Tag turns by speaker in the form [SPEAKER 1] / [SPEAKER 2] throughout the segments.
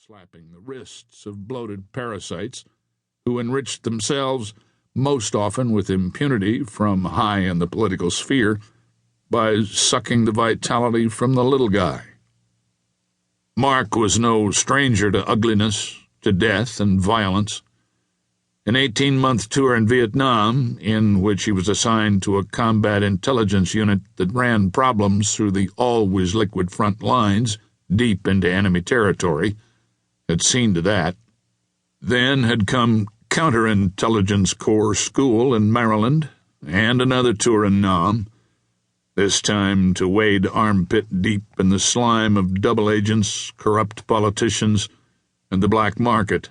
[SPEAKER 1] slapping the wrists of bloated parasites who enriched themselves, most often with impunity from high in the political sphere, by sucking the vitality from the little guy. Mark was no stranger to ugliness, to death and violence. An 18-month tour in Vietnam, in which he was assigned to a combat intelligence unit that ran problems through the always liquid front lines deep into enemy territory, had seen to that. Then had come Counterintelligence Corps School in Maryland, and another tour in Nam, this time to wade armpit deep in the slime of double agents, corrupt politicians, and the black market.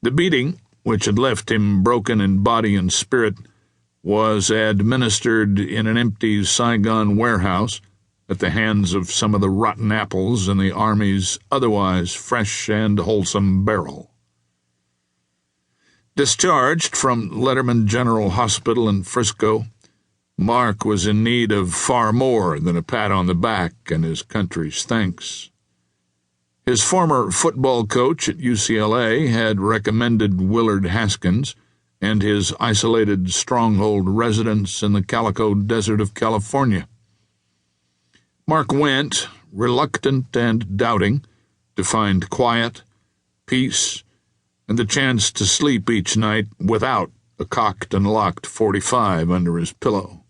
[SPEAKER 1] The beating, which had left him broken in body and spirit, was administered in an empty Saigon warehouse at the hands of some of the rotten apples in the Army's otherwise fresh and wholesome barrel. Discharged from Letterman General Hospital in Frisco, Mark was in need of far more than a pat on the back and his country's thanks. His former football coach at UCLA had recommended Willard Haskins and his isolated stronghold residence in the Calico Desert of California. Mark went, reluctant and doubting, to find quiet, peace, and the chance to sleep each night without a cocked and locked .45 under his pillow.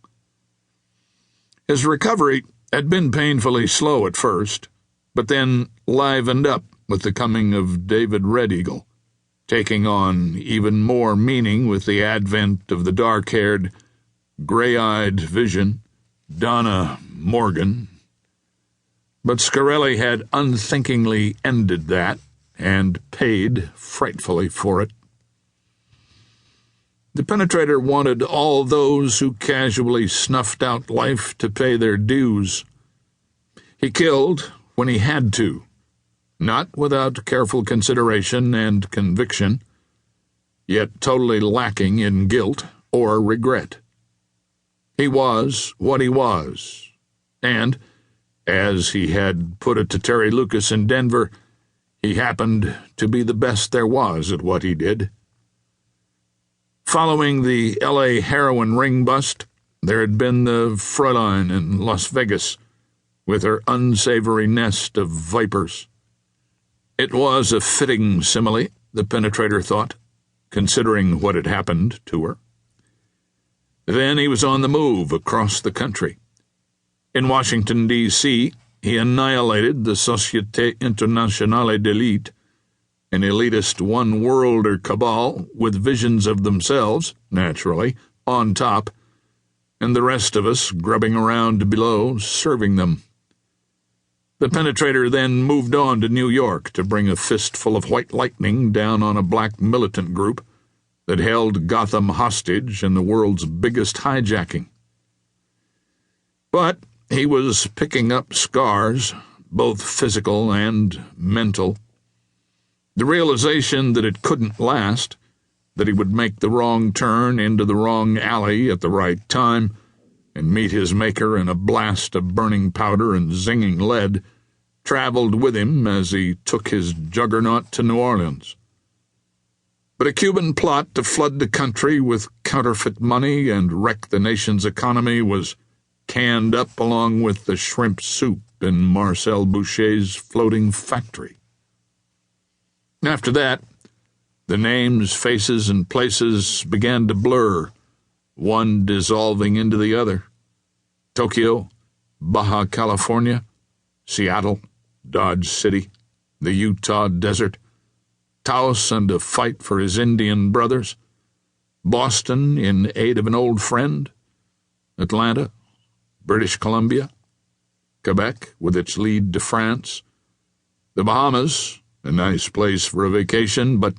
[SPEAKER 1] His recovery had been painfully slow at first, but then livened up with the coming of David Red Eagle, taking on even more meaning with the advent of the dark-haired, gray-eyed vision, Donna Morgan. But Scarelli had unthinkingly ended that and paid frightfully for it. The Penetrator wanted all those who casually snuffed out life to pay their dues. He killed when he had to, not without careful consideration and conviction, yet totally lacking in guilt or regret. He was what he was, and, as he had put it to Terry Lucas in Denver, he happened to be the best there was at what he did. Following the L.A. heroin ring bust, there had been the Fräulein in Las Vegas, with her unsavory nest of vipers. It was a fitting simile, the Penetrator thought, considering what had happened to her. Then he was on the move across the country. In Washington, D.C., he annihilated the Société Internationale d'Élite, an elitist one-worlder cabal with visions of themselves, naturally, on top, and the rest of us grubbing around below, serving them. The Penetrator then moved on to New York to bring a fistful of white lightning down on a black militant group that held Gotham hostage in the world's biggest hijacking. But he was picking up scars, both physical and mental. The realization that it couldn't last, that he would make the wrong turn into the wrong alley at the right time, and meet his maker in a blast of burning powder and zinging lead, traveled with him as he took his juggernaut to New Orleans. But a Cuban plot to flood the country with counterfeit money and wreck the nation's economy was canned up along with the shrimp soup in Marcel Boucher's floating factory. After that, the names, faces, and places began to blur, one dissolving into the other. Tokyo, Baja California, Seattle, Dodge City, the Utah desert, Taos and a fight for his Indian brothers, Boston in aid of an old friend, Atlanta, British Columbia, Quebec with its lead to France, the Bahamas, a nice place for a vacation, but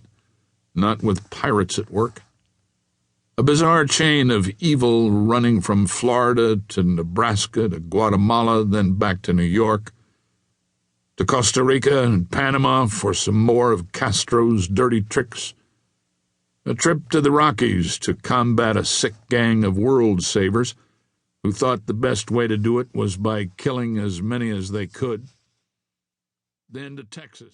[SPEAKER 1] not with pirates at work. A bizarre chain of evil running from Florida to Nebraska to Guatemala, then back to New York, to Costa Rica and Panama for some more of Castro's dirty tricks, a trip to the Rockies to combat a sick gang of world savers who thought the best way to do it was by killing as many as they could, then to Texas.